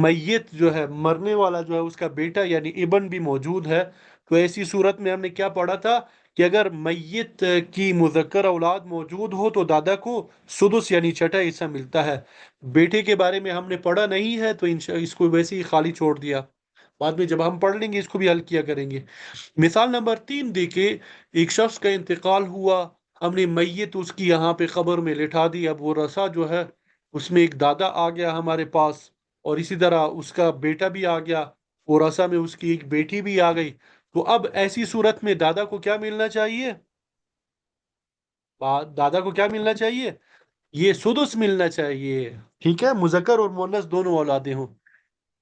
میت جو ہے مرنے والا جو ہے اس کا بیٹا یعنی ابن بھی موجود ہے، تو ایسی صورت میں ہم نے کیا پڑھا تھا کہ اگر میت کی مذکر اولاد موجود ہو تو دادا کو سدس یعنی چھٹا حصہ ملتا ہے۔ بیٹے کے بارے میں ہم نے پڑھا نہیں ہے تو اس کو ویسے ہی خالی چھوڑ دیا، بعد میں جب ہم پڑھ لیں گے اس کو بھی حل کیا کریں گے۔ مثال نمبر 3 دیکھیں، ایک شخص کا انتقال ہوا، ہم نے میت اس کی یہاں پہ قبر میں لٹا دی، اب وہ رسا جو ہے اس میں ایک دادا آ گیا ہمارے پاس، اور اسی طرح اس کا بیٹا بھی آ گیا، وہ رسا میں اس کی ایک بیٹی بھی آ گئی، تو اب ایسی صورت میں دادا کو کیا ملنا چاہیے؟ دادا کو کیا ملنا چاہیے؟ یہ سدس ملنا چاہیے، ٹھیک ہے، مذکر اور مؤنث دونوں اولادیں ہوں۔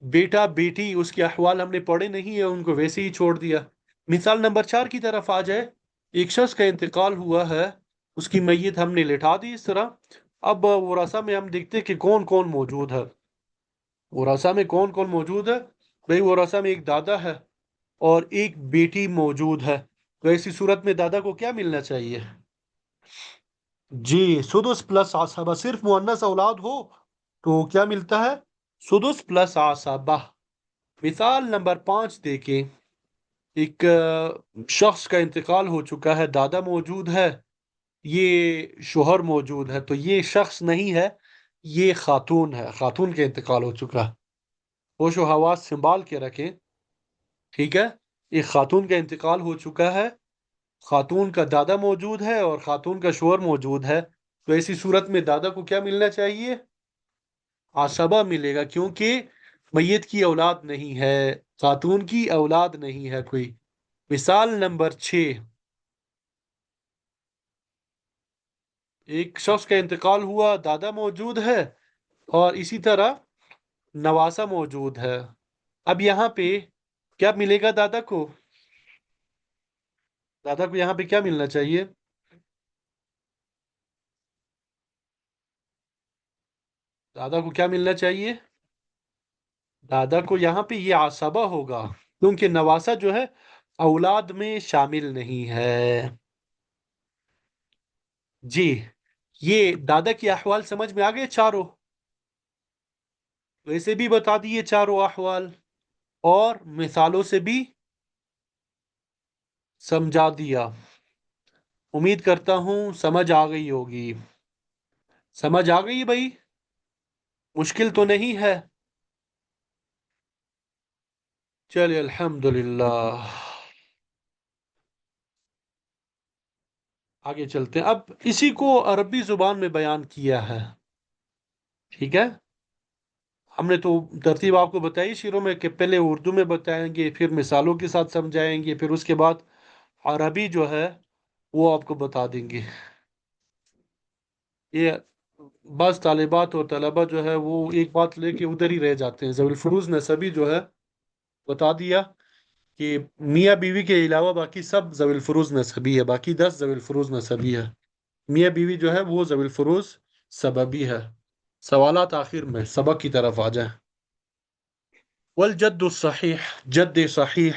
بیٹا بیٹی اس کے احوال ہم نے پڑھے نہیں ہیں، ان کو ویسے ہی چھوڑ دیا۔ مثال نمبر 4 کی طرف آ جائے، ایک شخص کا انتقال ہوا ہے، اس کی میت ہم نے لٹا دی اس طرح، اب وراثہ میں ہم دیکھتے کہ کون کون موجود ہے۔ وراثہ میں کون کون موجود ہے؟ بھئی وراثہ میں ایک دادا ہے اور ایک بیٹی موجود ہے، تو ایسی صورت میں دادا کو کیا ملنا چاہیے؟ جی، سدس پلس عصبہ، صرف مؤنث اولاد ہو تو کیا ملتا ہے؟ سدس پلس عصبہ۔ مثال نمبر 5 دیکھیں، ایک شخص کا انتقال ہو چکا ہے، دادا موجود ہے، یہ شوہر موجود ہے، تو یہ شخص نہیں ہے، یہ خاتون ہے، خاتون کا انتقال ہو چکا ہے۔ ہوش و حواس سنبھال کے رکھیں، ٹھیک ہے، ایک خاتون کا انتقال ہو چکا ہے، خاتون کا دادا موجود ہے اور خاتون کا شوہر موجود ہے، تو ایسی صورت میں دادا کو کیا ملنا چاہیے؟ عصبہ ملے گا، کیونکہ میت کی اولاد نہیں ہے، خاتون کی اولاد نہیں ہے کوئی۔ مثال نمبر 6، ایک شخص کا انتقال ہوا، دادا موجود ہے اور اسی طرح نواسا موجود ہے، اب یہاں پہ کیا ملے گا دادا کو؟ دادا کو یہاں پہ کیا ملنا چاہیے؟ دادا کو کیا ملنا چاہیے؟ دادا کو یہاں پہ یہ عصبہ ہوگا، کیونکہ نواسا جو ہے اولاد میں شامل نہیں ہے۔ جی، یہ دادا کی احوال سمجھ میں آ گئے چاروں؟ ویسے بھی بتا دیے چاروں احوال، اور مثالوں سے بھی سمجھا دیا۔ امید کرتا ہوں سمجھ آ گئی ہوگی۔ سمجھ آ گئی بھائی؟ مشکل تو نہیں ہے؟ چلیے الحمدللہ، آگے چلتے ہیں۔ اب اسی کو عربی زبان میں بیان کیا ہے، ٹھیک ہے، ہم نے تو ترتیب آپ کو بتائی شروع میں کہ پہلے اردو میں بتائیں گے، پھر مثالوں کے ساتھ سمجھائیں گے، پھر اس کے بعد عربی جو ہے وہ آپ کو بتا دیں گے۔ یہ بعض طالبات اور طلبہ جو ہے وہ ایک بات لے کے ادھر ہی رہ جاتے ہیں۔ ذوی الفروز نسبی جو ہے بتا دیا کہ میاں بیوی کے علاوہ باقی سب ذوی الفروز نسبی ہے، باقی 10 ذوی الفروز نسبی ہے، میاں بیوی جو ہے وہ ذوی الفروز سببی ہے۔ سوالات آخر میں، سبق کی طرف آ جائیں۔ والجد الصحیح، جد صحیح،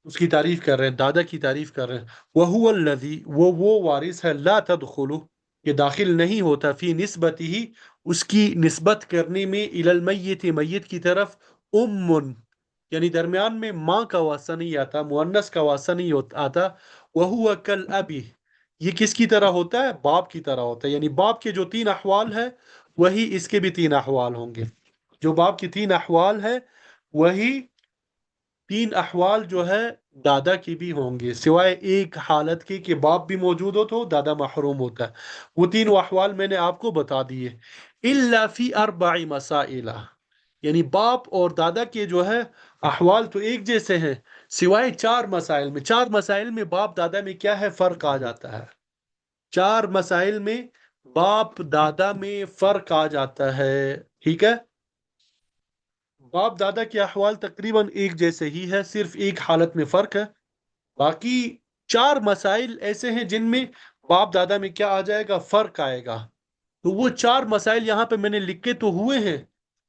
اس کی تعریف کر رہے ہیں، دادا کی تعریف کر رہے ہیں۔ وَهُوَ الَّذِي، وہ وارث ہے، لا تدخل، یہ داخل نہیں ہوتا، فی نسبتی ہی، اس کی نسبت کرنے میں، الی المیت، میت کی طرف، ام، یعنی درمیان میں ماں کا واسطہ نہیں آتا، مؤنث کا واسطہ نہیں آتا۔ وَهُوَ كَالْأَبِ، یہ کس کی طرح ہوتا ہے؟ باپ کی طرح ہوتا ہے، یعنی باپ کے جو 3 احوال ہیں وہی اس کے بھی 3 احوال ہوں گے، جو باپ کی 3 احوال ہے وہی 3 احوال جو ہے دادا کی بھی ہوں گے، سوائے ایک حالت کی کہ باپ بھی موجود ہو تو دادا محروم ہوتا ہے، وہ 3 احوال میں نے آپ کو بتا دیے۔ الا فی 4 مسائل، یعنی باپ اور دادا کے جو ہے احوال تو ایک جیسے ہیں، سوائے 4 مسائل میں۔ 4 مسائل میں باپ دادا میں کیا ہے؟ فرق آ جاتا ہے، 4 مسائل میں باپ دادا میں فرق آ جاتا ہے، ٹھیک ہے، باپ دادا کے احوال تقریباً ایک جیسے ہی ہے، صرف ایک حالت میں فرق ہے، باقی 4 مسائل ایسے ہیں جن میں باپ دادا میں کیا آ جائے گا؟ فرق آئے گا، تو وہ 4 مسائل یہاں پہ میں نے لکھے تو ہوئے ہیں،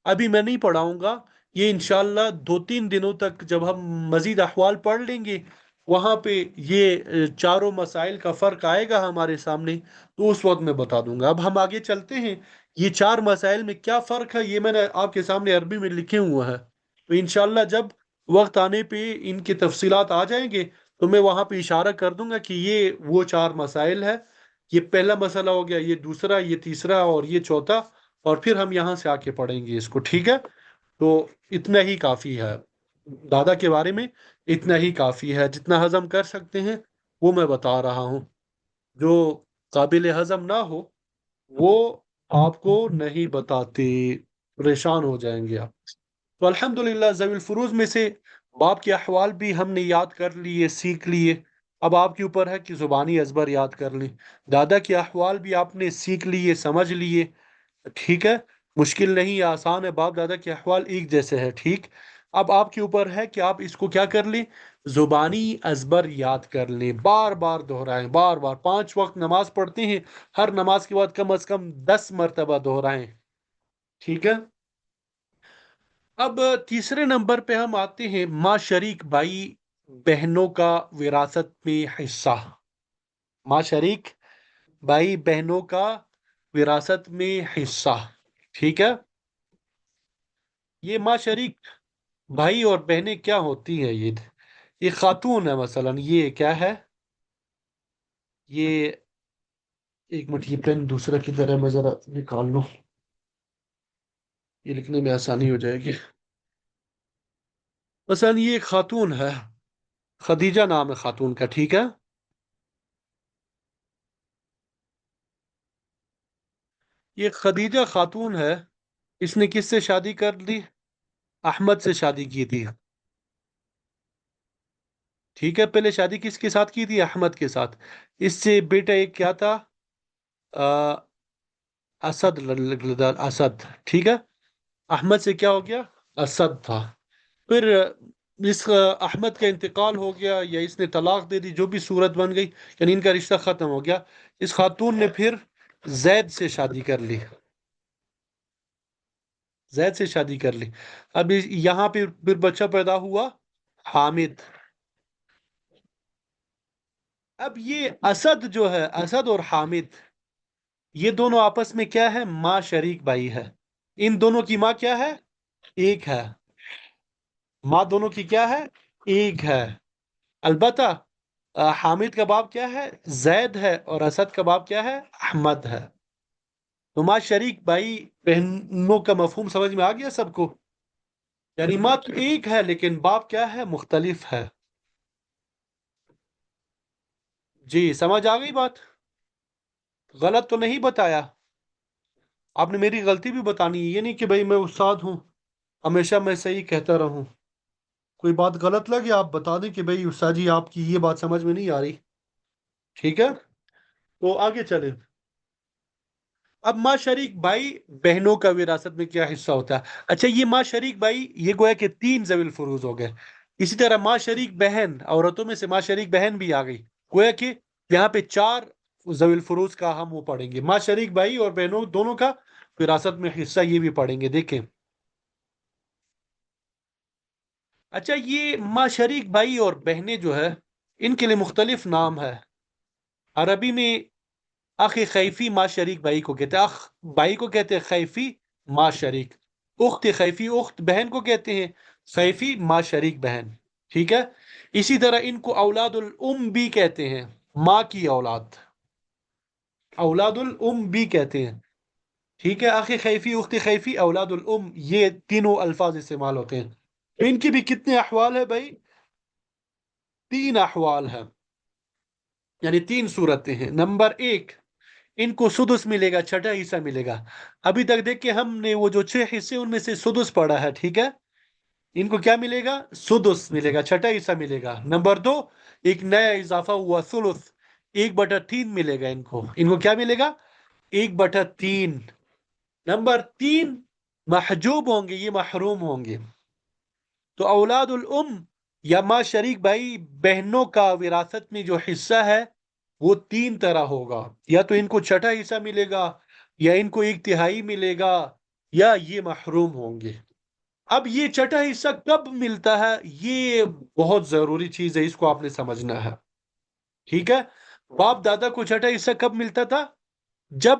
ابھی میں نہیں پڑھاؤں گا، یہ انشاءاللہ 2-3 دنوں تک جب ہم مزید احوال پڑھ لیں گے وہاں پہ یہ چاروں مسائل کا فرق آئے گا ہمارے سامنے، تو اس وقت میں بتا دوں گا۔ اب ہم آگے چلتے ہیں یہ چار مسائل میں کیا فرق ہے یہ میں نے آپ کے سامنے عربی میں لکھے ہوئے ہیں، تو انشاءاللہ جب وقت آنے پہ ان کی تفصیلات آ جائیں گے تو میں وہاں پہ اشارہ کر دوں گا کہ یہ وہ چار مسائل ہے، یہ پہلا مسئلہ ہو گیا، یہ دوسرا، یہ تیسرا اور یہ چوتھا، اور پھر ہم یہاں سے آ کے پڑھیں گے اس کو، ٹھیک ہے؟ تو اتنا ہی کافی ہے دادا کے بارے میں، اتنا ہی کافی ہے، جتنا ہضم کر سکتے ہیں وہ میں بتا رہا ہوں، جو قابل ہضم نہ ہو وہ آپ کو نہیں بتاتے، پریشان ہو جائیں گے آپ۔ تو الحمدللہ ذوی الفروز میں سے باپ کے احوال بھی ہم نے یاد کر لیے، سیکھ لیے، اب آپ کے اوپر ہے کہ زبانی ازبر یاد کر لیں۔ دادا کے احوال بھی آپ نے سیکھ لیے، سمجھ لیے، ٹھیک ہے؟ مشکل نہیں ہے، آسان ہے، باپ دادا کے احوال ایک جیسے ہے، ٹھیک؟ اب آپ کے اوپر ہے کہ آپ اس کو کیا کر لیں، زبانی ازبر یاد کر لیں، بار بار دہرائیں، بار بار 5 وقت نماز پڑھتے ہیں، ہر نماز کے بعد کم از کم 10 مرتبہ دہرائیں، ٹھیک ہے؟ اب تیسرے نمبر پہ ہم آتے ہیں ماں شریک بھائی بہنوں کا وراثت میں حصہ، ماں شریک بھائی بہنوں کا وراثت میں حصہ، ٹھیک ہے؟ یہ ماں شریک بھائی اور بہنیں کیا ہوتی ہیں؟ یہ خاتون ہے، مثلا یہ کیا ہے، یہ ایک منٹ، یہ پین دوسرا کدھر ہے، میں ذرا نکال لوں، یہ لکھنے میں آسانی ہو جائے گی۔ مثلا یہ ایک خاتون ہے، خدیجہ نام ہے خاتون کا، ٹھیک ہے؟ یہ خدیجہ خاتون ہے، اس نے کس سے شادی کر لی؟ احمد سے شادی کی تھی، ٹھیک ہے؟ پہلے شادی کس کے ساتھ کی تھی؟ احمد کے ساتھ۔ اس سے بیٹا ایک کیا تھا؟ آ، اسد، اسد، ٹھیک ہے؟ احمد سے کیا ہو گیا؟ اسد تھا۔ پھر اس احمد کا انتقال ہو گیا یا اس نے طلاق دے دی، جو بھی صورت بن گئی، یعنی ان کا رشتہ ختم ہو گیا، اس خاتون نے پھر زید سے شادی کر لی، زید سے شادی کر لی۔ اب یہاں پہ پھر بچہ پیدا ہوا حامد۔ اب یہ اسد جو ہے، اسد اور حامد، یہ دونوں آپس میں کیا ہے؟ ماں شریک بھائی ہے، ان دونوں کی ماں کیا ہے؟ ایک ہے، ماں دونوں کی کیا ہے؟ ایک ہے، البتہ حامد کا باپ کیا ہے؟ زید ہے، اور اسد کا باپ کیا ہے؟ احمد ہے۔ تو ماں شریک بھائی بہنوں کا مفہوم سمجھ میں آ گیا سب کو؟ یعنی ماں تو ایک ہے لیکن باپ کیا ہے؟ مختلف ہے۔ جی سمجھ آ گئی بات؟ غلط تو نہیں بتایا؟ آپ نے میری غلطی بھی بتانی ہے، یہ نہیں کہ بھائی میں استاد ہوں ہمیشہ میں صحیح کہتا رہوں، کوئی بات غلط لگے آپ بتا دیں کہ بھائی استاد جی آپ کی یہ بات سمجھ میں نہیں آ رہی، ٹھیک ہے؟ تو آگے چلیں۔ اب ماں شریک بھائی بہنوں کا وراثت میں کیا حصہ ہوتا ہے؟ اچھا، یہ ماں شریک بھائی یہ گویا کہ 3 ذوی الفروز ہو گئے، اسی طرح ماں شریک بہن، عورتوں میں سے ماں شریک بہن بھی آ گئی، گویا کہ یہاں پہ 4 ذوی الفروز کا ہم وہ پڑھیں گے، ماں شریک بھائی اور بہنوں دونوں کا وراثت میں حصہ یہ بھی پڑھیں گے، دیکھیں۔ اچھا، یہ ماں شریک بھائی اور بہنیں جو ہے ان کے لیے مختلف نام ہے عربی میں۔ اخ خیفی ماں شریک بھائی کو کہتے ہیں، اخ بھائی کو کہتے ہیں خیفی ماں شریک، اخت خیفی اخت بہن کو کہتے ہیں خیفی ماں شریک بہن، ٹھیک ہے؟ اسی طرح ان کو اولاد الام بھی کہتے ہیں، ماں کی اولاد، اولاد الام بھی کہتے ہیں، ٹھیک ہے؟ اخ خیفی اخت خیفی اولاد الام، یہ تینوں الفاظ استعمال ہوتے ہیں۔ تو ان کی بھی کتنے احوال ہے بھائی؟ 3 احوال ہیں، یعنی 3 صورتیں ہیں۔ نمبر 1، ان کو سدس ملے گا، چھٹا حصہ ملے گا۔ ابھی تک دیکھ کے ہم نے وہ جو 6 حصے ان میں سے سدس پڑھا ہے، ٹھیک ہے؟ ان کو کیا ملے گا؟ سدس ملے گا، چھٹا حصہ ملے گا۔ نمبر 2، ایک نیا اضافہ ہوا ثلث، 1/3 ملے گا ان کو کیا ملے گا؟ 1/3۔ نمبر 3، محجوب ہوں گے، یہ محروم ہوں گے۔ تو اولاد الام یا ماں شریک بھائی بہنوں کا وراثت میں جو حصہ ہے وہ 3 طرح ہوگا، یا تو ان کو چھٹا حصہ ملے گا، یا ان کو 1/3 ملے گا، یا یہ محروم ہوں گے۔ اب یہ چھٹا حصہ کب ملتا ہے؟ یہ بہت ضروری چیز ہے، اس کو آپ نے سمجھنا ہے، ٹھیک ہے؟ باپ دادا کو چھٹا حصہ کب ملتا تھا؟ جب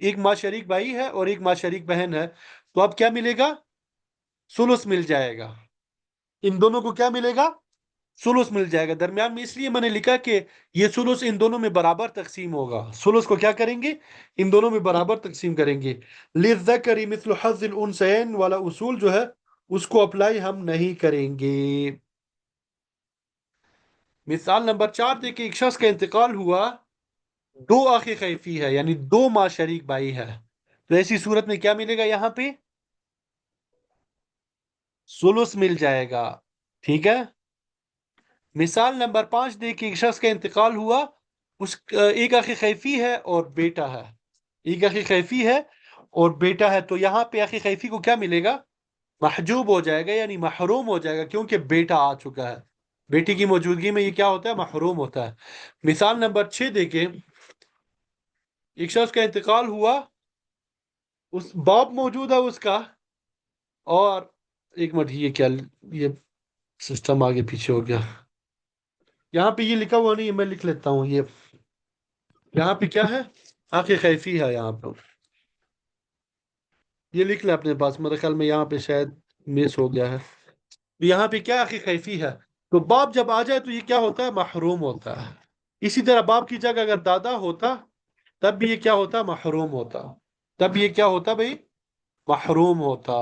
ایک ماں شریک بھائی ہے اور ایک ماں شریک بہن ہے، تو اب کیا ملے گا؟ سلس مل جائے گا. ان دونوں کو کیا ملے گا؟ سلس مل جائے گا. درمیان میں اس لیے میں نے لکھا کہ یہ سلس ان دونوں میں برابر تقسیم ہوگا. سلس کو کیا کریں گے؟ ان دونوں میں برابر تقسیم کریں گے. للذکر مثل حظ الانثیین والا اصول جو ہے اس کو اپلائی ہم نہیں کریں گے. مثال نمبر 4 دیکھیں، ایک شخص کا انتقال ہوا، دو آخ خیفی ہے یعنی دو ماں شریک بھائی ہے، تو ایسی صورت میں کیا ملے گا؟ یہاں پہ سلس مل جائے گا. ٹھیک ہے. مثال نمبر 5 دیکھیں، ایک شخص کا انتقال ہوا، ایک اخی خیفی ہے اور بیٹا ہے. ایک اخی خیفی ہے اور بیٹا ہے، تو یہاں پہ اخی خیفی کو کیا ملے گا؟ محجوب ہو جائے گا یعنی محروم ہو جائے گا، کیونکہ بیٹا آ چکا ہے. بیٹی کی موجودگی میں یہ کیا ہوتا ہے؟ محروم ہوتا ہے. مثال نمبر 6 دیکھیں، ایک شخص کا انتقال ہوا، اس باپ موجود ہے اس کا، اور ایک منٹ، یہ کیا، یہ سسٹم آگے پیچھے ہو گیا. یہاں پہ یہ لکھا ہوا نہیں ہے، میں لکھ لیتا ہوں. یہ یہاں پہ کیا ہے؟ آخر خیفی ہے. یہاں پہ یہ لکھ لیں اپنے پاس، میرے خیال میں یہاں پہ شاید مس ہو گیا ہے. یہاں پہ کیا آخر خیفی ہے؟ تو باپ جب آ جائے تو یہ کیا ہوتا ہے؟ محروم ہوتا ہے. اسی طرح باپ کی جگہ اگر دادا ہوتا تب بھی یہ کیا ہوتا؟ محروم ہوتا. تب یہ کیا ہوتا بھائی؟ محروم ہوتا.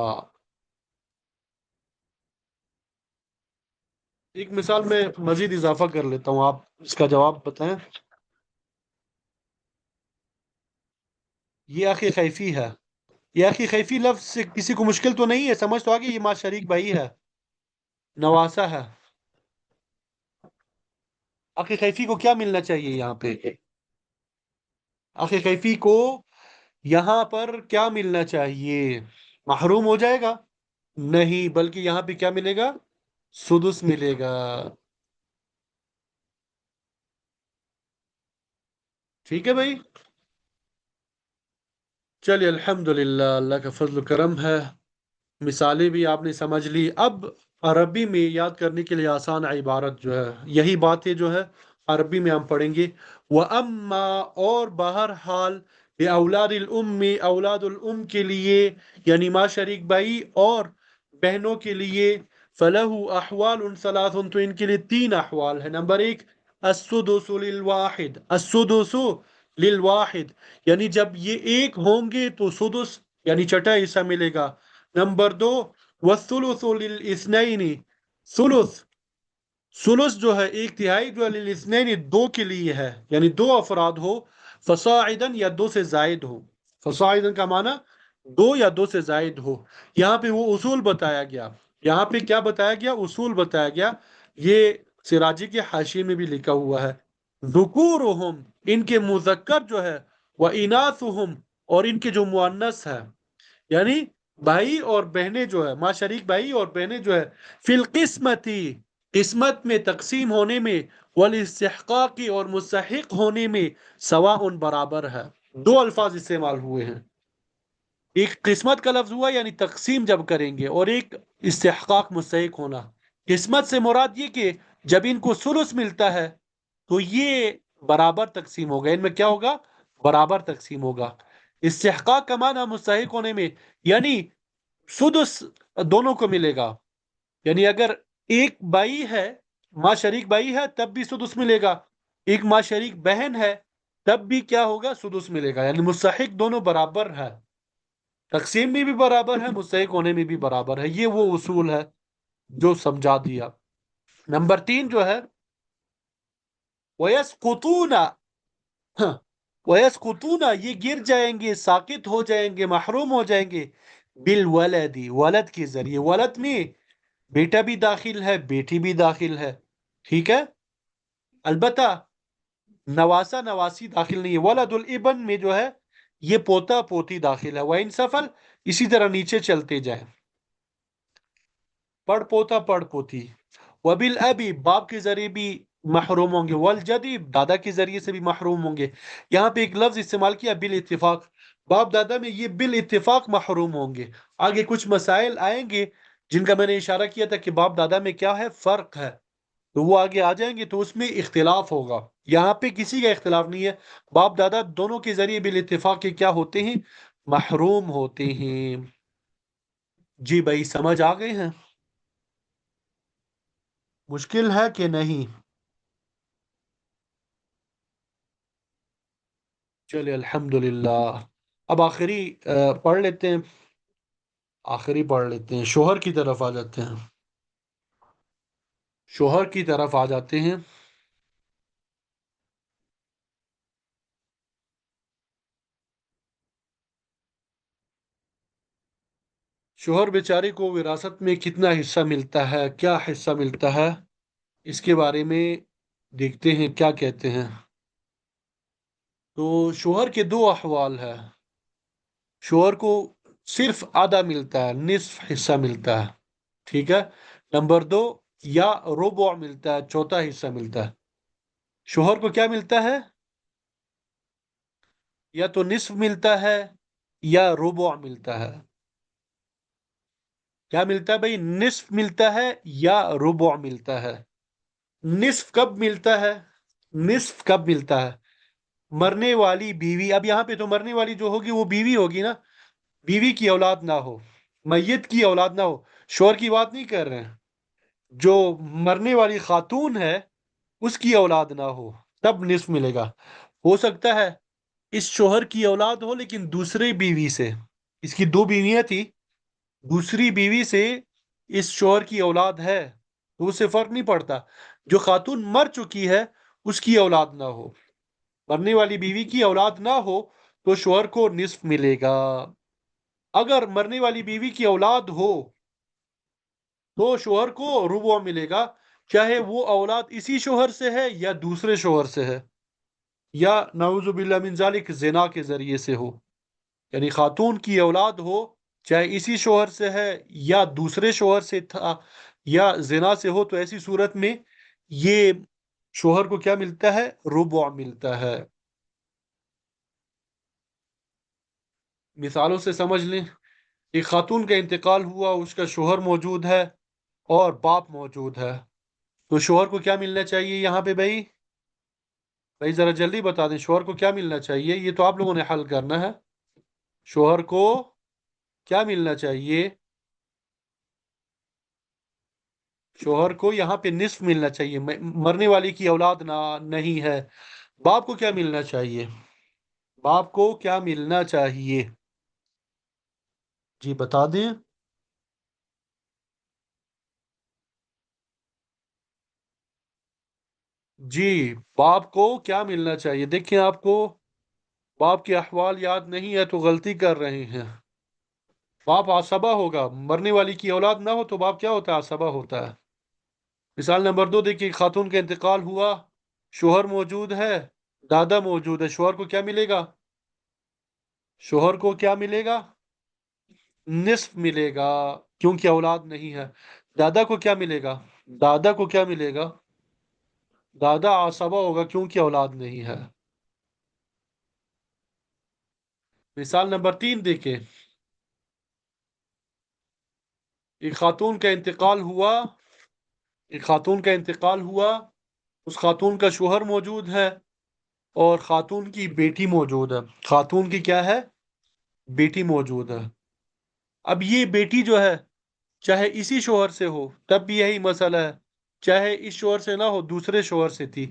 ایک مثال میں مزید اضافہ کر لیتا ہوں، آپ اس کا جواب بتائیں. یہ آخر خیفی ہے. یہ آخر خیفی لفظ سے کسی کو مشکل تو نہیں ہے؟ سمجھ تو آگے، یہ ماں شریک بھائی ہے، نواسا ہے. آخر خیفی کو کیا ملنا چاہیے یہاں پہ؟ آخر کیفی کو یہاں پر کیا ملنا چاہیے؟ محروم ہو جائے گا؟ نہیں، بلکہ یہاں پہ کیا ملے گا؟ سدس ملے گا. ٹھیک ہے بھائی. چلیے الحمدللہ، اللہ کا فضل و کرم ہے. مثالیں بھی آپ نے سمجھ لی. اب عربی میں یاد کرنے کے لیے آسان عبارت جو ہے، یہی باتیں جو ہے عربی میں ہم پڑھیں گے. وَأَمَّا، اور بہرحال، اولاد الام، اولاد الام کے لیے یعنی ماں شریک بھائی اور بہنوں کے لیے، فَلَهُ أَحْوَالٌ ثَلَاثٌ، تو ان کے لیے تین احوال ہے. نمبر 1، السدس للواحد، السدس للواحد، یعنی جب یہ ایک ہوں گے تو سدس یعنی چھٹا حصہ ملے گا. نمبر 2، والثلث للاثنین، ثلث، ثلث جو ہے ایک تہائی جو ہے للاثنین دو کے لیے ہے، یعنی دو افراد ہو، فصاعدا یا دو سے زائد ہو. فصاعدا کا معنی دو یا دو سے زائد ہو. یہاں پہ وہ اصول بتایا گیا. یہاں پہ کیا بتایا گیا؟ اصول بتایا گیا. یہ سراجی کے حاشیے میں بھی لکھا ہوا ہے. ذکورہم، ان کے مذکر جو ہے، واناثہم، اور ان کے جو مؤنث ہے، یعنی بھائی اور بہنیں جو ہے، ماں شریک بھائی اور بہنیں جو ہے، فی القسمتی، قسمت میں تقسیم ہونے میں، والاستحقاقی اور مستحق ہونے میں، سواء برابر ہے. دو الفاظ استعمال ہوئے ہیں. ایک قسمت کا لفظ ہوا یعنی تقسیم جب کریں گے، اور ایک استحقاق مستحق ہونا. قسمت سے مراد یہ کہ جب ان کو ثلث ملتا ہے تو یہ برابر تقسیم ہوگا، ان میں کیا ہوگا؟ برابر تقسیم ہوگا. استحقاق کا معنی مستحق ہونے میں، یعنی سدس دونوں کو ملے گا. یعنی اگر ایک بھائی ہے، ماں شریک بھائی ہے، تب بھی سدس ملے گا. ایک ماں شریک بہن ہے، تب بھی کیا ہوگا؟ سدس ملے گا. یعنی مستحق دونوں برابر ہے، تقسیم میں بھی برابر ہے، مستحق ہونے میں بھی برابر ہے. یہ وہ اصول ہے جو سمجھا دیا. نمبر 3 جو ہے، وَيَسْقُطُونَ، ہاں، وَيَسْقُطُونَ، یہ گر جائیں گے، ساقط ہو جائیں گے، محروم ہو جائیں گے، بالولدی، ولد کے ذریعے. ولد میں بیٹا بھی داخل ہے، بیٹی بھی داخل ہے. ٹھیک ہے. البتہ نواسا نواسی داخل نہیں ہے. ولد الابن میں جو ہے یہ پوتا پوتی داخل ہے. وَإِن سفل، اسی طرح نیچے چلتے جائیں، پڑ پوتا پڑ پوتی. وبالابی، باپ کے ذریعے بھی محروم ہوں گے. والجدی، دادا کے ذریعے سے بھی محروم ہوں گے. یہاں پہ ایک لفظ استعمال کیا، بالاتفاق. باپ دادا میں یہ بالاتفاق محروم ہوں گے. آگے کچھ مسائل آئیں گے جن کا میں نے اشارہ کیا تھا کہ باپ دادا میں کیا ہے؟ فرق ہے. تو وہ آگے آ جائیں گے تو اس میں اختلاف ہوگا. یہاں پہ کسی کا اختلاف نہیں ہے. باپ دادا دونوں کے ذریعے بالاتفاق کے کیا ہوتے ہیں؟ محروم ہوتے ہیں. جی بھائی سمجھ آ گئے ہیں؟ مشکل ہے کہ نہیں؟ چلے الحمد للہ. اب آخری پڑھ لیتے ہیں. آخری پڑھ لیتے ہیں. شوہر کی طرف آ جاتے ہیں. شوہر کی طرف آ جاتے ہیں. شوہر بیچارے کو وراثت میں کتنا حصہ ملتا ہے، کیا حصہ ملتا ہے، اس کے بارے میں دیکھتے ہیں کیا کہتے ہیں. تو شوہر کے دو احوال ہے. شوہر کو صرف آدھا ملتا ہے، نصف حصہ ملتا ہے. ٹھیک ہے. نمبر دو، یا ربع ملتا ہے، چوتھا حصہ ملتا ہے. شوہر کو کیا ملتا ہے؟ یا تو نصف ملتا ہے یا ربع ملتا ہے. کیا ملتا ہے بھائی؟ نصف ملتا ہے یا ربع ملتا ہے. نصف کب ملتا ہے؟ نصف کب ملتا ہے؟ مرنے والی بیوی، اب یہاں پہ تو مرنے والی جو ہوگی وہ بیوی ہوگی نا. بیوی کی اولاد نہ ہو، میت کی اولاد نہ ہو. شوہر کی بات نہیں کر رہے ہیں. جو مرنے والی خاتون ہے اس کی اولاد نہ ہو تب نصف ملے گا. ہو سکتا ہے اس شوہر کی اولاد ہو لیکن دوسری بیوی سے. اس کی دو بیویاں تھی، دوسری بیوی سے اس شوہر کی اولاد ہے تو اس سے فرق نہیں پڑتا. جو خاتون مر چکی ہے اس کی اولاد نہ ہو، مرنے والی بیوی کی اولاد نہ ہو تو شوہر کو نصف ملے گا. اگر مرنے والی بیوی کی اولاد ہو تو شوہر کو ربع ملے گا، چاہے وہ اولاد اسی شوہر سے ہے یا دوسرے شوہر سے ہے، یا نعوذ باللہ من ذالک زنا کے ذریعے سے ہو. یعنی خاتون کی اولاد ہو، چاہے اسی شوہر سے ہے یا دوسرے شوہر سے تھا یا زنا سے ہو، تو ایسی صورت میں یہ شوہر کو کیا ملتا ہے؟ ربع ملتا ہے. مثالوں سے سمجھ لیں. ایک خاتون کا انتقال ہوا، اس کا شوہر موجود ہے اور باپ موجود ہے. تو شوہر کو کیا ملنا چاہیے یہاں پہ بھائی؟ بھائی ذرا جلدی بتا دیں شوہر کو کیا ملنا چاہیے. یہ تو آپ لوگوں نے حل کرنا ہے. شوہر کو کیا ملنا چاہیے؟ شوہر کو یہاں پہ نصف ملنا چاہیے. مرنے والی کی اولاد نہیں ہے. باپ کو کیا ملنا چاہیے؟ باپ کو کیا ملنا چاہیے؟ جی بتا دیں. جی باپ کو کیا ملنا چاہیے؟ دیکھیں آپ کو باپ کے احوال یاد نہیں ہے تو غلطی کر رہے ہیں. باپ عصبہ ہوگا. مرنے والی کی اولاد نہ ہو تو باپ کیا ہوتا ہے؟ عصبہ ہوتا ہے. مثال نمبر دو دیکھیے. خاتون کا انتقال ہوا، شوہر موجود ہے، دادا موجود ہے. شوہر کو کیا ملے گا؟ شوہر کو کیا ملے گا؟ نصف ملے گا کیونکہ اولاد نہیں ہے. دادا کو کیا ملے گا؟ دادا کو کیا ملے گا؟ دادا عصبہ ہوگا کیونکہ اولاد نہیں ہے. مثال نمبر تین دیکھیں. ایک خاتون کا انتقال ہوا، ایک خاتون کا انتقال ہوا، اس خاتون کا شوہر موجود ہے اور خاتون کی بیٹی موجود ہے. خاتون کی کیا ہے؟ بیٹی موجود ہے. اب یہ بیٹی جو ہے چاہے اسی شوہر سے ہو تب بھی یہی مسئلہ ہے، چاہے اس شوہر سے نہ ہو دوسرے شوہر سے تھی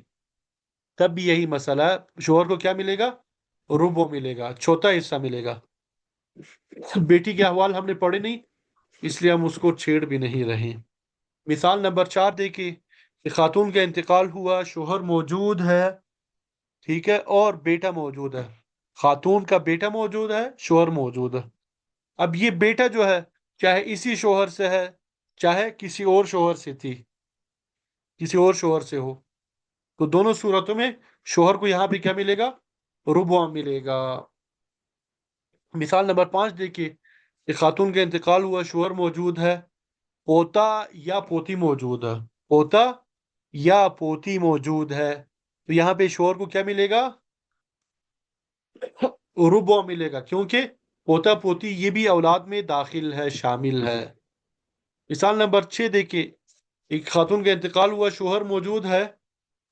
تب بھی یہی مسئلہ ہے. شوہر کو کیا ملے گا؟ ربع ملے گا، چوتھا حصہ ملے گا. بیٹی کے احوال ہم نے پڑھے نہیں اس لیے ہم اس کو چھیڑ بھی نہیں رہے. مثال نمبر چار دیکھیے. کہ خاتون کا انتقال ہوا، شوہر موجود ہے، ٹھیک ہے، اور بیٹا موجود ہے. خاتون کا بیٹا موجود ہے، شوہر موجود ہے. اب یہ بیٹا جو ہے چاہے اسی شوہر سے ہے چاہے کسی اور شوہر سے تھی، کسی اور شوہر سے ہو، تو دونوں صورتوں میں شوہر کو یہاں پہ کیا ملے گا؟ ربع ملے گا. مثال نمبر پانچ دیکھیے. کہ خاتون کا انتقال ہوا، شوہر موجود ہے، پوتا یا پوتی موجود ہے. پوتا یا پوتی موجود ہے تو یہاں پہ شوہر کو کیا ملے گا؟ ربع ملے گا کیونکہ پوتا پوتی یہ بھی اولاد میں داخل ہے، شامل ہے. مثال نمبر چھ دیکھیے. ایک خاتون کا انتقال ہوا، شوہر موجود ہے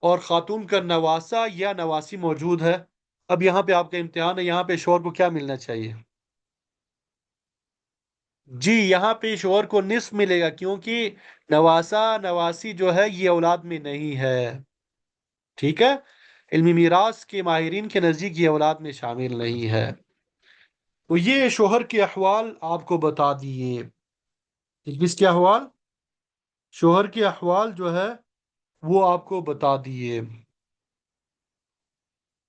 اور خاتون کا نواسا یا نواسی موجود ہے. اب یہاں پہ آپ کا امتحان ہے، یہاں پہ شوہر کو کیا ملنا چاہیے؟ جی یہاں پہ شوہر کو نصف ملے گا، کیونکہ نواسا نواسی جو ہے یہ اولاد میں نہیں ہے. ٹھیک ہے، علمی میراث کے ماہرین کے نزدیک یہ اولاد میں شامل نہیں ہے. تو یہ شوہر کے احوال آپ کو بتا دیے. کس کے احوال؟ شوہر کے احوال جو ہے وہ آپ کو بتا دیے.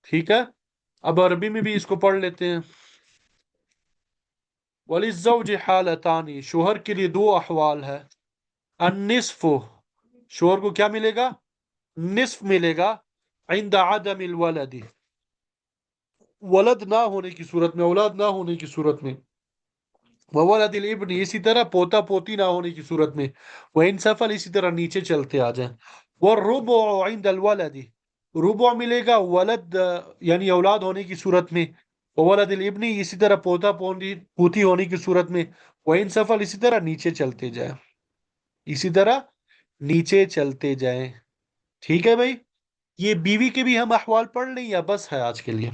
ٹھیک ہے، اب عربی میں بھی اس کو پڑھ لیتے ہیں. وَلِلزَّوْجِ حَالَتَانِ، شوہر کے لیے دو احوال ہے. النصف، شوہر کو کیا ملے گا؟ نصف ملے گا. عند عدم الولد، ولد نہ ہونے کی صورت میں، اولاد نہ ہونے کی صورت میں. وولد الابن، اسی طرح پوتا پوتی نہ ہونے کی صورت میں. وَإِن سفل، اسی طرح نیچے چلتے آ جائیں. والربع عند الولد، ربع ملے گا ولد یعنی اولاد ہونے کی صورت میں. وولد الابن، اسی طرح پوتا پوتی ہونے کی صورت میں. وَإِن سفل، اسی طرح نیچے چلتے جائیں. اسی طرح نیچے چلتے جائیں. ٹھیک ہے بھائی، یہ بیوی کے بھی ہم احوال پڑھ لیں یا بس ہے آج کے لیے؟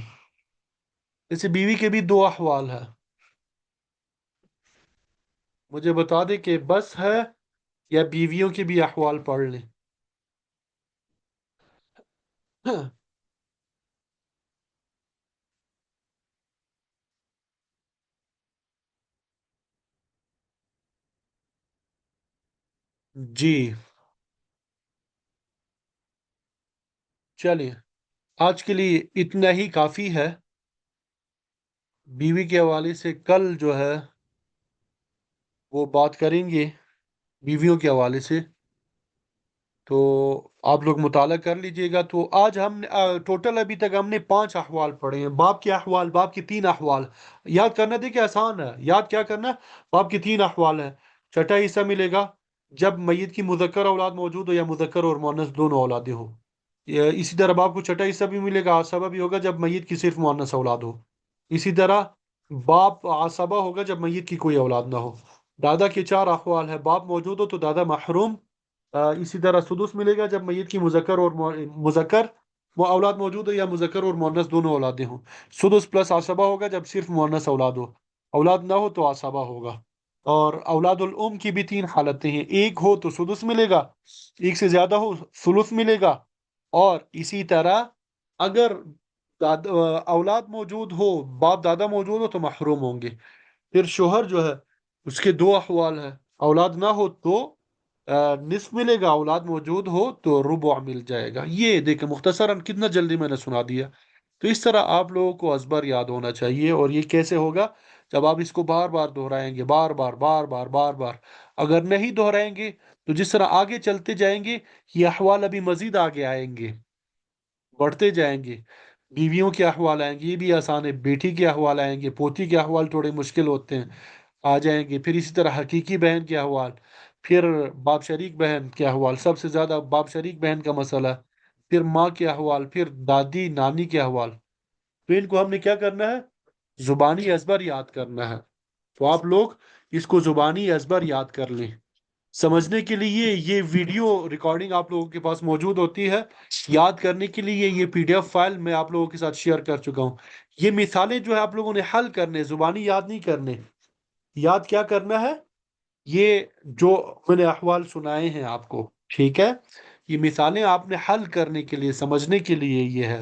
جیسے بیوی کے بھی دو احوال ہے، مجھے بتا دے کہ بس ہے یا بیویوں کے بھی احوال پڑھ لیں. جی چلیے، آج کے لیے اتنا ہی کافی ہے. بیوی کے حوالے سے کل جو ہے وہ بات کریں گے بیویوں کے حوالے سے. تو آپ لوگ مطالعہ کر لیجئے گا. تو آج ہم نے ٹوٹل ابھی تک ہم نے 5 احوال پڑھے ہیں. باپ کے احوال، باپ کے 3 احوال یاد کرنا. دیکھیں آسان ہے، یاد کیا کرنا؟ باپ کے 3 احوال ہیں. چھٹا حصہ ملے گا جب میت کی مذکر اولاد موجود ہو یا مذکر اور مؤنث دونوں اولادیں ہو. اسی طرح باپ کو چھٹا حصہ بھی ملے گا، عصبہ بھی ہوگا جب میت کی صرف مؤنث اولاد ہو. اسی طرح باپ عصبہ ہوگا جب میت کی کوئی اولاد نہ ہو. دادا کے 4 احوال ہے، باپ موجود ہو تو دادا محروم. اسی طرح سدس ملے گا جب میت کی مذکر اور مذکر وہ اولاد موجود ہو یا مذکر اور مؤنث دونوں اولادیں ہوں. سدس پلس عصبہ ہوگا جب صرف مؤنث اولاد ہو، اولاد نہ ہو تو عصبہ ہوگا. اور اولاد الام کی بھی 3 حالتیں ہیں، ایک ہو تو سدس ملے گا، ایک سے زیادہ ہو ثلث ملے گا. اور اسی طرح اگر اولاد موجود ہو، باپ دادا موجود ہو تو محروم ہوں گے. پھر شوہر جو ہے اس کے 2 احوال ہیں، اولاد نہ ہو تو نصف ملے گا، اولاد موجود ہو تو ربع مل جائے گا. یہ دیکھیں مختصراً کتنا جلدی میں نے سنا دیا. تو اس طرح آپ لوگوں کو ازبر یاد ہونا چاہیے. اور یہ کیسے ہوگا؟ جب آپ اس کو بار بار دہرائیں گے، بار بار بار بار بار بار. اگر نہیں دہرائیں گے تو جس طرح آگے چلتے جائیں گے یہ احوال ابھی مزید آگے آئیں گے، بڑھتے جائیں گے. بیویوں کے احوال آئیں گے، یہ بھی آسان ہے. بیٹی کے احوال آئیں گے، پوتی کے احوال تھوڑے مشکل ہوتے ہیں، آ جائیں گے. پھر اسی طرح حقیقی بہن کے احوال، پھر باپ شریک بہن کے احوال، سب سے زیادہ باپ شریک بہن کا مسئلہ، پھر ماں کے احوال، پھر دادی نانی کے احوال. تو ان کو ہم نے کیا کرنا ہے؟ زبانی ازبر یاد کرنا ہے. تو آپ لوگ اس کو زبانی ازبر یاد کر لیں. سمجھنے کے لیے یہ ویڈیو ریکارڈنگ آپ لوگوں کے پاس موجود ہوتی ہے. یاد کرنے کے لیے یہ PDF فائل میں آپ لوگوں کے ساتھ شیئر کر چکا ہوں. یہ مثالیں جو ہے آپ لوگوں نے حل کرنے، زبانی یاد نہیں کرنے. یاد کیا کرنا ہے؟ یہ جو میں نے احوال سنائے ہیں آپ کو، ٹھیک ہے، یہ مثالیں آپ نے حل کرنے کے لیے، سمجھنے کے لیے یہ ہے.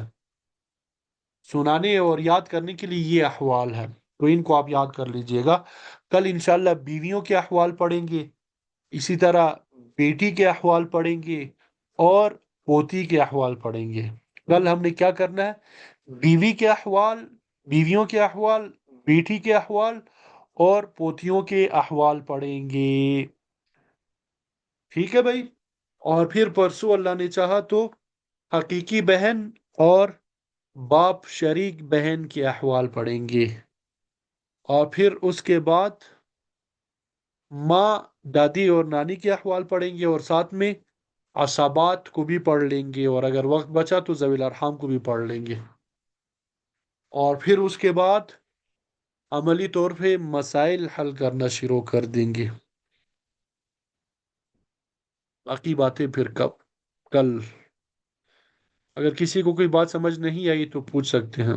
سنانے اور یاد کرنے کے لیے یہ احوال ہے. تو ان کو آپ یاد کر لیجئے گا. کل انشاءاللہ بیویوں کے احوال پڑھیں گے، اسی طرح بیٹی کے احوال پڑھیں گے اور پوتی کے احوال پڑھیں گے. کل ہم نے کیا کرنا ہے؟ بیوی کے احوال، بیویوں کے احوال، بیٹی کے احوال اور پوتیوں کے احوال پڑھیں گے. ٹھیک ہے بھائی. اور پھر پرسوں اللہ نے چاہا تو حقیقی بہن اور باپ شریک بہن کے احوال پڑھیں گے. اور پھر اس کے بعد ماں دادی اور نانی کے احوال پڑھیں گے، اور ساتھ میں عصبات کو بھی پڑھ لیں گے، اور اگر وقت بچا تو ذوی الارحام کو بھی پڑھ لیں گے. اور پھر اس کے بعد عملی طور پہ مسائل حل کرنا شروع کر دیں گے. باقی باتیں پھر کل. اگر کسی کو کوئی بات سمجھ نہیں آئی تو پوچھ سکتے ہیں.